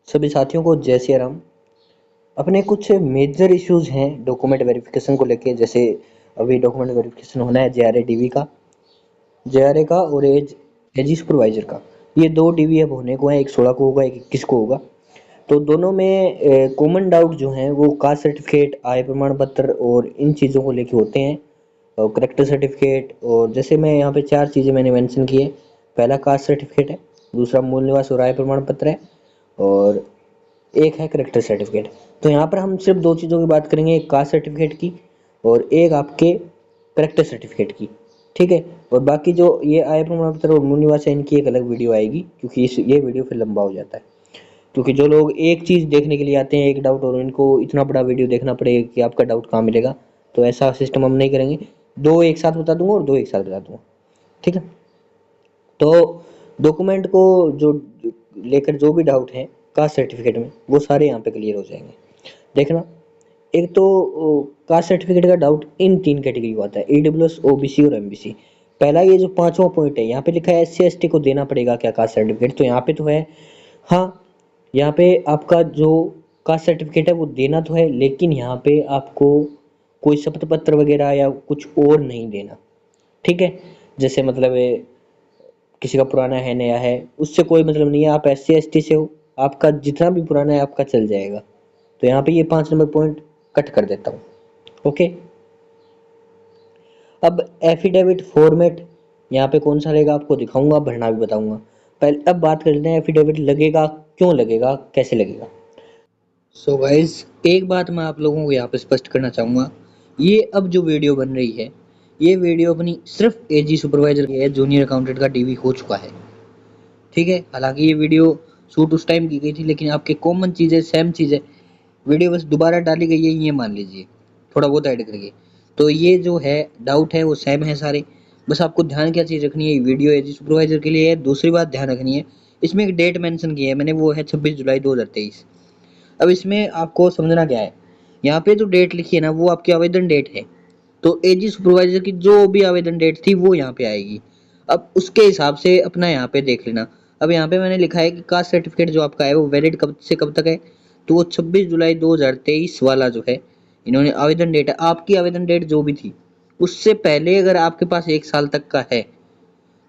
सभी साथियों को जय सिया राम। अपने कुछ मेजर इश्यूज हैं डॉक्यूमेंट वेरिफिकेशन को लेके। जैसे अभी डॉक्यूमेंट वेरिफिकेशन होना है जे आर ए का और एजी सुपरवाइजर का। ये दो डीवी अब होने को है, एक 16 को होगा, एक 21 को होगा। तो दोनों में कॉमन डाउट जो हैं वो कास्ट सर्टिफिकेट, आय प्रमाण पत्र और इन चीज़ों को लेके होते हैं, और करेक्टर सर्टिफिकेट। और जैसे मैं यहाँ पे चार चीज़ें मैंने मेंशन की है। पहला कास्ट सर्टिफिकेट है, दूसरा मूल निवास और आय प्रमाण पत्र है, और एक है करेक्टर सर्टिफिकेट। तो यहाँ पर हम सिर्फ दो चीज़ों की बात करेंगे, एक कास्ट सर्टिफिकेट की और एक आपके करेक्टर सर्टिफिकेट की। ठीक है। और बाकी जो ये आय प्रमाण पत्र और मूल निवास है, इनकी एक अलग वीडियो आएगी, क्योंकि ये वीडियो फिर लंबा हो जाता है। क्योंकि जो लोग एक चीज़ देखने के लिए आते हैं, एक डाउट, और इनको इतना बड़ा वीडियो देखना पड़ेगा कि आपका डाउट कहाँ मिलेगा, तो ऐसा सिस्टम हम नहीं करेंगे। दो एक साथ बता दूंगा और दो एक साथ बता दूंगा। ठीक है। तो डॉक्यूमेंट को जो लेकर जो भी डाउट है कास्ट सर्टिफिकेट में, वो सारे यहाँ पे क्लियर हो जाएंगे। देखना, एक तो कास्ट सर्टिफिकेट का डाउट इन तीन कैटेगरी को आता है, ईडब्ल्यूएस, ओबीसी और एमबीसी। पहला ये जो पांचवा पॉइंट है, यहाँ पे लिखा है एससी एसटी को देना पड़ेगा क्या कास्ट सर्टिफिकेट, तो यहाँ पे तो है हाँ। यहाँ पे आपका जो कास्ट सर्टिफिकेट है वो देना तो है, लेकिन यहाँ पे आपको कोई शपथ पत्र वगैरह या कुछ और नहीं देना। ठीक है। जैसे मतलब किसी का पुराना है नया है, उससे कोई मतलब नहीं है। आप एस सी एस टी से हो, आपका जितना भी पुराना है आपका चल जाएगा। तो यहाँ पे ये 5 नंबर पॉइंट कट कर देता हूँ। ओके। अब एफिडेविट फॉर्मेट यहाँ पे कौन सा रहेगा आपको दिखाऊंगा, भरना भी बताऊंगा। पहले अब बात कर लेते हैं एफिडेविट लगेगा, क्यों लगेगा, कैसे लगेगा। सो गाइज, एक बात मैं आप लोगों को यहाँ पे स्पष्ट करना चाहूँगा। ये अब जो वीडियो बन रही है, ये वीडियो अपनी सिर्फ एजी सुपरवाइजर की है, जूनियर अकाउंटेंट का डीवी हो चुका है। ठीक है। हालांकि ये वीडियो शूट उस टाइम की गई थी, लेकिन आपके कॉमन चीज़ें सेम चीज़ें वीडियो बस दोबारा डाली गई है, ये मान लीजिए, थोड़ा बहुत ऐड करके। तो ये जो है डाउट है वो सेम है सारे। बस आपको ध्यान क्या चीज़ रखनी है, वीडियो एजी सुपरवाइजर के लिए है। दूसरी बात ध्यान रखनी है, इसमें एक डेट मेंशन की है मैंने, वो है 26 जुलाई 2023। अब इसमें आपको समझना क्या है, यहाँ पे जो डेट लिखी है ना, वो आपकी आवेदन डेट है। तो एजी सुपरवाइजर की जो भी आवेदन डेट थी वो यहाँ पे आएगी। अब उसके हिसाब से अपना यहाँ पे देख लेना। अब यहाँ पे मैंने लिखा है कि कास्ट सर्टिफिकेट जो आपका है वो वैलिड कब से कब तक है, तो वो 26 जुलाई 2023 वाला जो है, इन्होंने आवेदन डेट है, आपकी आवेदन डेट जो भी थी उससे पहले अगर आपके पास 1 साल तक का है,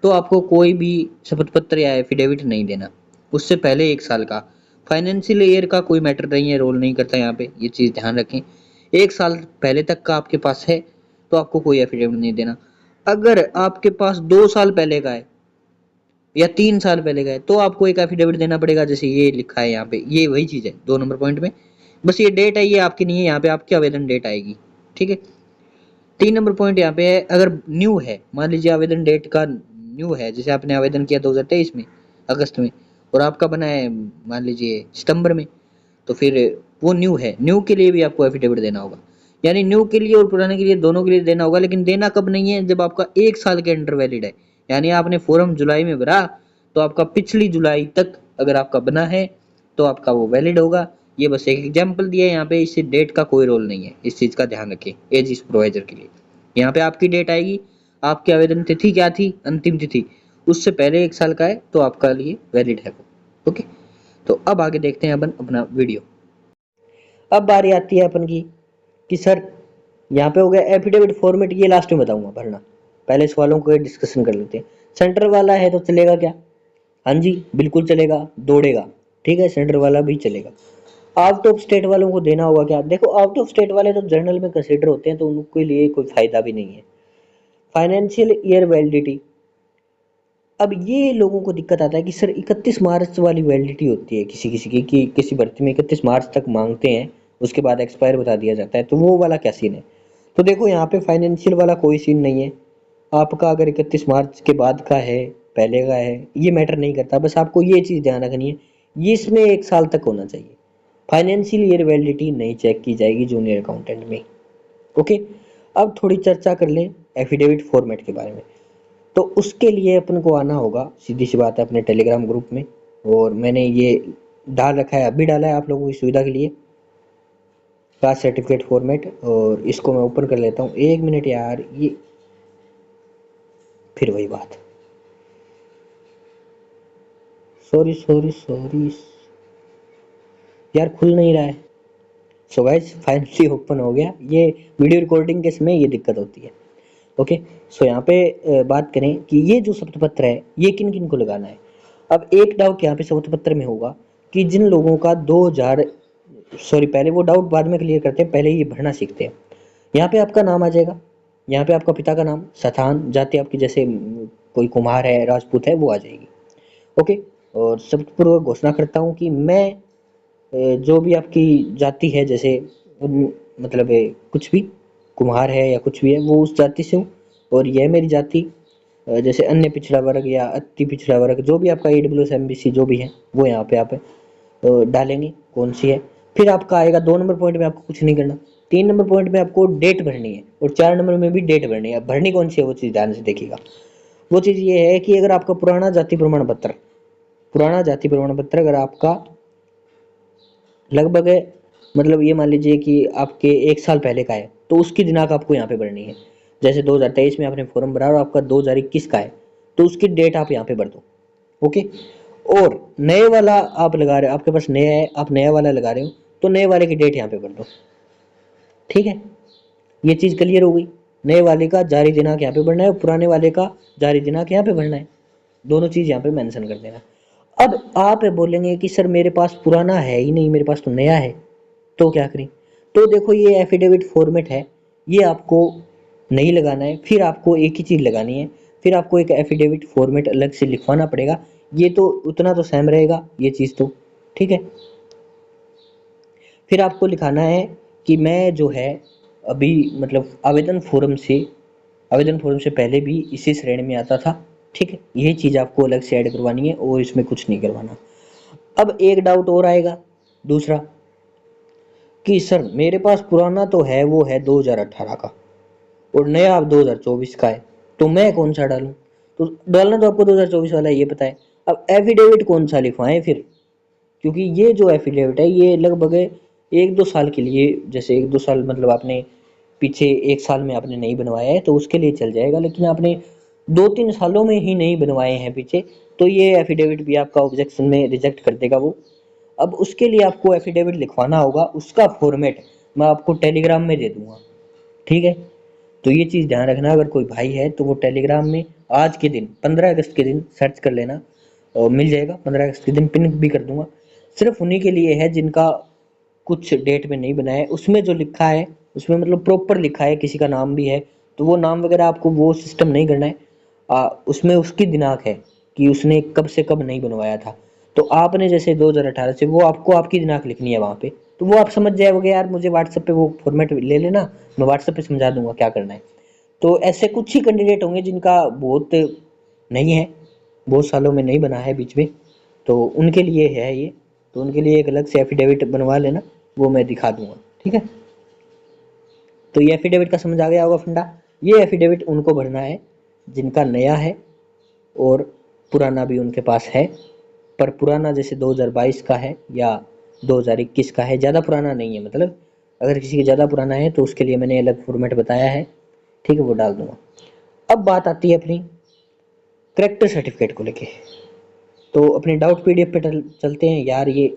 तो आपको कोई भी शपथ पत्र या एफिडेविट नहीं देना। उससे पहले 1 साल का, फाइनेंशियल ईयर का कोई मैटर नहीं है, रोल नहीं करता यहाँ पे, ये चीज़ ध्यान रखें। 1 साल पहले तक का आपके पास है तो आपको कोई एफिडेविट नहीं देना। अगर आपके पास 2 साल पहले का है या 3 साल पहले का है, तो आपको एक एफिडेविट देना पड़ेगा, जैसे ये लिखा है यहाँ पे, ये वही चीज़ है 2 नंबर पॉइंट में। बस ये डेट है, ये आपकी नहीं है, यहाँ पे आपकी आवेदन डेट आएगी। ठीक है। 3 नंबर पॉइंट यहाँ पे है, अगर न्यू है, मान लीजिए आवेदन डेट का न्यू है, जैसे आपने आवेदन किया 2023 में अगस्त में, और आपका बना है मान लीजिए सितंबर में, तो फिर वो न्यू है, न्यू के लिए भी आपको एफिडेविट देना होगा। यानी न्यू के लिए और पुराने के लिए दोनों के लिए देना होगा, लेकिन देना कब नहीं है, जब आपका 1 साल के अंडर वैलिड है। यानी आपने फॉर्म जुलाई में भरा, तो आपका पिछली जुलाई तक अगर आपका बना है तो आपका वो वैलिड होगा। ये बस एक एग्जांपल दिया है यहाँ पे, इससे डेट का कोई रोल नहीं है, इस चीज़ का ध्यान रखें एजी सुपरवाइजर के लिए। यहाँ पे आपकी डेट आएगी, आपकी आवेदन तिथि क्या थी, अंतिम तिथि, उससे पहले 1 साल का है तो आपका लिए वैलिड है वो। ओके। तो अब आगे देखते हैं अपन अपना वीडियो। अब बारी आती है अपन की कि सर यहाँ पे हो गया एफिडेविट फॉर्मेट, ये लास्ट में बताऊंगा भरना, पहले सवालों को डिस्कशन कर लेते हैं। सेंटर वाला है तो चलेगा क्या, हाँ जी बिल्कुल चलेगा, दौड़ेगा। ठीक है, सेंटर वाला भी चलेगा। आउट ऑफ स्टेट वालों को देना होगा क्या, देखो आउट ऑफ स्टेट वाले तो जर्नल में कंसिडर होते हैं, तो उनके लिए कोई फायदा भी नहीं है। फाइनेंशियल ईयर वैलिडिटी, अब ये लोगों को दिक्कत आता है कि सर 31 मार्च वाली वैलिडिटी होती है किसी किसी की, कि किसी भर्ती में 31 मार्च तक मांगते हैं, उसके बाद एक्सपायर बता दिया जाता है, तो वो वाला क्या सीन है। तो देखो यहाँ पे फाइनेंशियल वाला कोई सीन नहीं है। आपका अगर 31 मार्च के बाद का है, पहले का है, ये मैटर नहीं करता। बस आपको ये चीज़ ध्यान रखनी है, ये इसमें 1 साल तक होना चाहिए। फाइनेंशियल ईयर वैलिडिटी नहीं चेक की जाएगी जूनियर अकाउंटेंट में। ओके। अब थोड़ी चर्चा कर लें एफिडेविट फॉर्मेट के बारे में। तो उसके लिए अपन को आना होगा, सीधी सी बात है, अपने टेलीग्राम ग्रुप में। और मैंने ये डाल रखा है, अभी डाला है आप लोगों की सुविधा के लिए, कास्ट सर्टिफिकेट फॉर्मेट। और इसको मैं ओपन कर लेता हूँ, 1 मिनट यार, ये फिर वही बात, सॉरी सॉरी सॉरी। यार खुल नहीं रहा है। सो गाइस फाइनली ओपन हो गया। ये वीडियो रिकॉर्डिंग के समय ये दिक्कत होती है। ओके। सो यहाँ पे बात करें कि ये जो शपथ है ये किन किन को लगाना है। अब एक डाउट यहाँ पे शपथ में होगा कि जिन लोगों का 2000, सॉरी पहले वो डाउट बाद में क्लियर करते हैं, पहले ये भरना सीखते हैं। यहाँ पे आपका नाम आ जाएगा, यहाँ पे आपका पिता का नाम, स्थान, जाति आपकी, जैसे कोई कुम्हार है, राजपूत है, वो आ जाएगी। ओके। और सबसे पूर्व घोषणा करता हूँ कि मैं जो भी आपकी जाति है, जैसे मतलब कुछ भी कुम्हार है या कुछ भी है, वो उस जाति से हूँ। और यह मेरी जाति जैसे अन्य पिछड़ा वर्ग या अति पिछड़ा वर्ग, जो भी आपका AWS MBC जो भी है वो यहाँ पे आप डालेंगे कौन सी है। फिर आपका आएगा 2 नंबर पॉइंट में, आपको कुछ नहीं करना। 3 नंबर पॉइंट में आपको डेट भरनी है और 4 नंबर में भी डेट भरनी है। अब भरनी कौन सी है वो चीज़ ध्यान से देखिएगा। वो चीज़ ये है कि अगर आपका पुराना जाति प्रमाण पत्र अगर आपका लगभग मतलब ये मान लीजिए कि आपके 1 साल पहले का है, तो उसकी दिनांक आपको यहाँ पे भरनी है। जैसे 2023 में आपने फॉर्म भरा और आपका 2021 का है, तो उसकी डेट आप यहाँ पे भर दो। ओके। और नए वाला आप लगा रहे हो, आपके पास नया है, आप नया वाला लगा रहे हो, तो नए वाले की डेट यहाँ पे भर दो। ठीक है, ये चीज़ क्लियर हो गई। नए वाले का जारी दिनांक यहाँ पे भरना है और पुराने वाले का जारी दिनांक यहाँ पे भरना है। दोनों चीज़ यहाँ पे मेंशन कर देना। अब आप बोलेंगे कि सर मेरे पास पुराना है ही नहीं, मेरे पास तो नया है, तो क्या करें। तो देखो ये एफिडेविट फॉर्मेट है, ये आपको नहीं लगाना है। फिर आपको एक ही चीज़ लगानी है, फिर आपको एक एफिडेविट फॉर्मेट अलग से लिखवाना पड़ेगा। ये तो उतना तो सेम रहेगा ये चीज़ तो, ठीक है। फिर आपको लिखाना है कि मैं जो है अभी मतलब आवेदन फॉर्म से पहले भी इसी श्रेणी में आता था। ठीक है, यही चीज़ आपको अलग से ऐड करवानी है और इसमें कुछ नहीं करवाना। अब एक डाउट और आएगा दूसरा कि सर मेरे पास पुराना तो है, वो है 2018 का और नया अब 2024 का है, तो मैं कौन सा डालूं। तो डालना तो आपको 2024 वाला ये पता है। अब एफिडेविट कौन सा लिखवाएं फिर, क्योंकि ये जो एफिडेविट है ये लगभग 1-2 साल के लिए, जैसे 1-2 साल मतलब आपने पीछे 1 साल में आपने नहीं बनवाया है तो उसके लिए चल जाएगा, लेकिन आपने 2-3 सालों में ही नहीं बनवाए हैं पीछे, तो ये एफिडेविट भी आपका ऑब्जेक्शन में रिजेक्ट कर देगा वो। अब उसके लिए आपको एफिडेविट लिखवाना होगा, उसका फॉर्मेट मैं आपको टेलीग्राम में दे दूंगा। ठीक है, तो ये चीज़ ध्यान रखना, अगर कोई भाई है तो वो टेलीग्राम में आज के दिन 15 अगस्त के दिन सर्च कर लेना और मिल जाएगा। 15 अगस्त के दिन पिन भी कर दूंगा। सिर्फ उन्हीं के लिए है जिनका कुछ डेट में नहीं बना है। उसमें जो लिखा है उसमें मतलब प्रॉपर लिखा है, किसी का नाम भी है तो वो नाम वगैरह आपको वो सिस्टम नहीं करना है। उसमें उसकी दिनांक है कि उसने कब से कब नहीं बनवाया था। तो आपने जैसे 2018 से, वो आपको आपकी दिनांक लिखनी है वहाँ पे, तो वो आप समझ जाओगे। यार मुझे व्हाट्सएप पे वो फॉर्मेट ले लेना, मैं व्हाट्सएप पे समझा दूंगा क्या करना है। तो ऐसे कुछ ही कैंडिडेट होंगे जिनका बहुत नहीं है, बहुत सालों में नहीं बना है बीच में, तो उनके लिए है ये। तो उनके लिए एक अलग से एफिडेविट बनवा लेना, वो मैं दिखा दूंगा। ठीक है, तो ये एफिडेविट का समझ आ गया होगा फंडा। ये एफिडेविट उनको भरना है जिनका नया है और पुराना भी उनके पास है, पर पुराना जैसे 2022 का है या 2021 का है, ज़्यादा पुराना नहीं है। मतलब अगर किसी का ज़्यादा पुराना है तो उसके लिए मैंने अलग फॉर्मेट बताया है। ठीक है, वो डाल दूंगा। अब बात आती है अपनी करेक्टर सर्टिफिकेट को लेके। तो अपने डाउट PDF पे चलते हैं। यार ये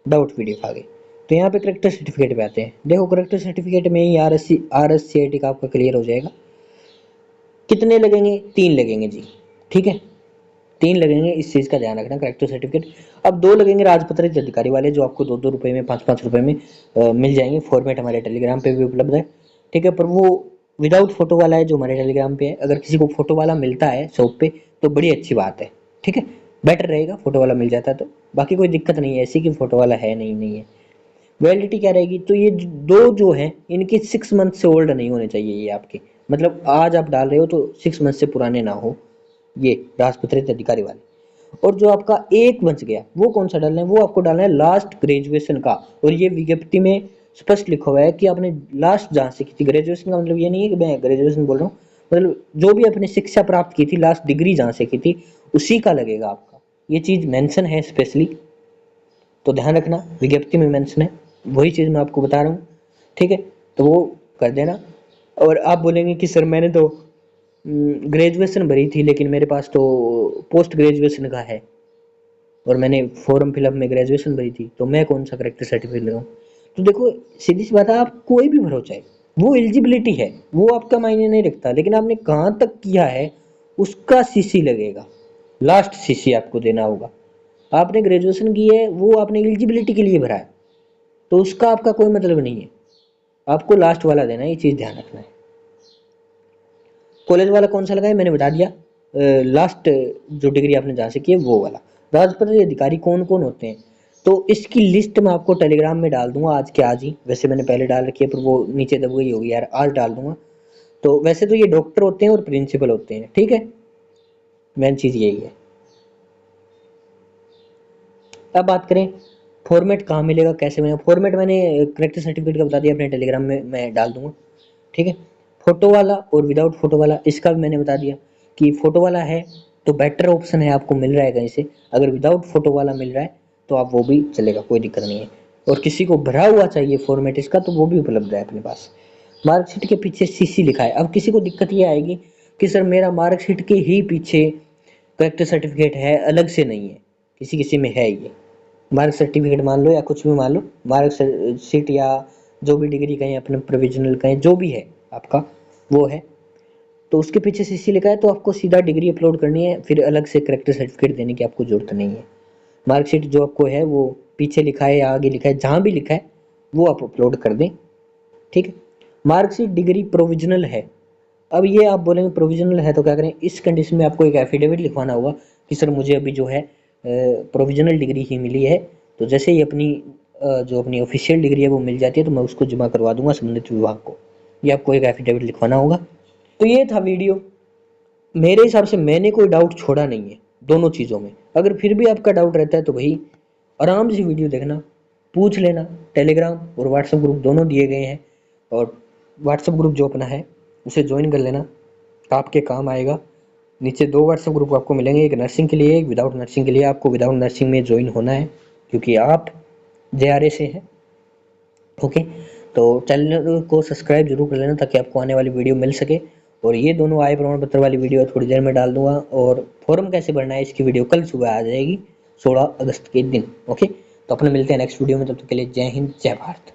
डाउट PDF आ गई। तो यहाँ पे करेक्टर सर्टिफिकेट पे आते हैं। देखो करेक्टर सर्टिफिकेट में ही RSCIT का आपका क्लियर हो जाएगा। कितने लगेंगे? 3 लगेंगे जी। ठीक है, 3 लगेंगे, इस चीज़ का ध्यान रखना। करेक्टर सर्टिफिकेट अब 2 लगेंगे राजपत्रित अधिकारी वाले, जो आपको 2-2 रुपये में, 5-5 रुपये में मिल जाएंगे। फॉर्मेट हमारे टेलीग्राम पे भी उपलब्ध है। ठीक है, पर वो विदाउट फोटो वाला है जो हमारे टेलीग्राम पे है। अगर किसी को फोटो वाला मिलता है शॉप पे तो बड़ी अच्छी बात है। ठीक है, बेटर रहेगा फोटो वाला मिल जाता है तो। बाकी कोई दिक्कत नहीं है ऐसी कि फोटो वाला है नहीं, नहीं है। वैलिडिटी क्या रहेगी, तो ये दो जो है इनकी 6 मंथ से ओल्ड नहीं होने चाहिए। ये आपके मतलब आज आप डाल रहे हो तो 6 मंथ से पुराने ना हो ये राजपत्रित अधिकारी वाले। और जो आपका एक बच गया वो कौन सा डालना है, वो आपको डालना है लास्ट ग्रेजुएशन का। और ये विज्ञप्ति में स्पष्ट लिखा हुआ है कि आपने लास्ट जहाँ से की थी। ग्रेजुएशन का मतलब ये नहीं है कि मैं ग्रेजुएशन बोल रहा हूँ, मतलब जो भी आपने शिक्षा प्राप्त की थी, लास्ट डिग्री जहाँ से की थी, उसी का लगेगा आपका। ये चीज़ मेंशन है स्पेशली, तो ध्यान रखना, विज्ञप्ति में मेंशन है, वही चीज़ मैं आपको बता रहा हूँ। ठीक है, तो वो कर देना। और आप बोलेंगे कि सर मैंने तो ग्रेजुएशन भरी थी लेकिन मेरे पास तो पोस्ट ग्रेजुएशन का है। और मैंने फॉर्म फिलअप में ग्रेजुएशन भरी थी, तो मैं कौन सा करेक्टर सर्टिफिकेट लगाऊं? तो देखो सीधी सी बात है, आप कोई भी भरो चाहे, वो एलिजिबिलिटी है, वो आपका मायने नहीं रखता, लेकिन आपने कहाँ तक किया है उसका सीसी लगेगा, लास्ट सीसी आपको देना होगा। आपने ग्रेजुएशन की है, वो आपने एलिजिबिलिटी के लिए भरा है, तो उसका आपका कोई मतलब नहीं है, आपको लास्ट वाला देना है, ये चीज़ ध्यान रखना है। कॉलेज वाला कौन सा लगा है मैंने बता दिया, लास्ट जो डिग्री आपने जहाँ से की है वो वाला। राजपत्रित अधिकारी कौन कौन होते हैं, तो इसकी लिस्ट मैं आपको टेलीग्राम में डाल दूंगा आज के आज ही, वैसे मैंने पहले डाल रखी है पर वो नीचे दब गई होगी यार, आज डाल दूंगा। तो वैसे तो ये डॉक्टर होते हैं और प्रिंसिपल होते हैं, ठीक है, मेन चीज़ यही है। अब बात करें फॉर्मेट कहाँ मिलेगा, कैसे मिलेगा। फॉर्मेट मैंने करेक्टर सर्टिफिकेट का बता दिया, अपने टेलीग्राम में मैं डाल दूंगा, ठीक है। फोटो वाला और विदाउट फोटो वाला, इसका भी मैंने बता दिया कि फोटो वाला है तो बेटर ऑप्शन है, आपको मिल रहा है कहीं से। अगर विदाउट फोटो वाला मिल रहा है तो आप वो भी चलेगा, कोई दिक्कत नहीं है। और किसी को भरा हुआ चाहिए फॉर्मेट इसका, तो वो भी उपलब्ध है अपने पास। मार्कशीट के पीछे सीसी लिखा है। अब किसी को दिक्कत ये आएगी कि सर मेरा मार्कशीट के ही पीछे करेक्टर सर्टिफिकेट है, अलग से नहीं है, किसी किसी में है ये मार्क सर्टिफिकेट मान लो या कुछ भी मान लो, मार्क शीट या जो भी डिग्री कहें, अपने प्रोविजनल कहें, जो भी है आपका वो है, तो उसके पीछे सीसी लिखा है, तो आपको सीधा डिग्री अपलोड करनी है, फिर अलग से करेक्टर सर्टिफिकेट देने की आपको जरूरत नहीं है। मार्कशीट जो आपको है वो पीछे लिखा है या आगे लिखा है, जहाँ भी लिखा है वो आप अपलोड कर दें, ठीक है। मार्कशीट डिग्री प्रोविजनल है। अब ये आप बोलेंगे प्रोविजनल है तो क्या करें, इस कंडीशन में आपको एक एफिडेविट लिखवाना होगा कि सर मुझे अभी जो है प्रोविजनल डिग्री ही मिली है, तो जैसे ही अपनी जो अपनी ऑफिशियल डिग्री है वो मिल जाती है तो मैं उसको जमा करवा दूंगा संबंधित विभाग को, ये आपको एक एफिडेविट लिखवाना होगा। तो ये था वीडियो, मेरे हिसाब से मैंने कोई डाउट छोड़ा नहीं है दोनों चीज़ों में। अगर फिर भी आपका डाउट रहता है तो भाई आराम से वीडियो देखना, पूछ लेना। टेलीग्राम और व्हाट्सएप ग्रुप दोनों दिए गए हैं, और व्हाट्सएप ग्रुप जो अपना है उसे ज्वाइन कर लेना, आपके काम आएगा। नीचे दो व्हाट्सएप ग्रुप आपको मिलेंगे, एक नर्सिंग के लिए, एक विदाउट नर्सिंग के लिए। आपको विदाउट नर्सिंग में ज्वाइन होना है क्योंकि आप JRA से हैं, ओके। तो चैनल को सब्सक्राइब जरूर कर लेना ताकि आपको आने वाली वीडियो मिल सके। और ये दोनों आय प्रमाण पत्र वाली वीडियो थोड़ी देर में डाल दूंगा, और फॉर्म कैसे भरना है इसकी वीडियो कल सुबह आ जाएगी 16 अगस्त के दिन, ओके। तो अपने मिलते हैं नेक्स्ट वीडियो में, तब तक के लिए जय हिंद जय भारत।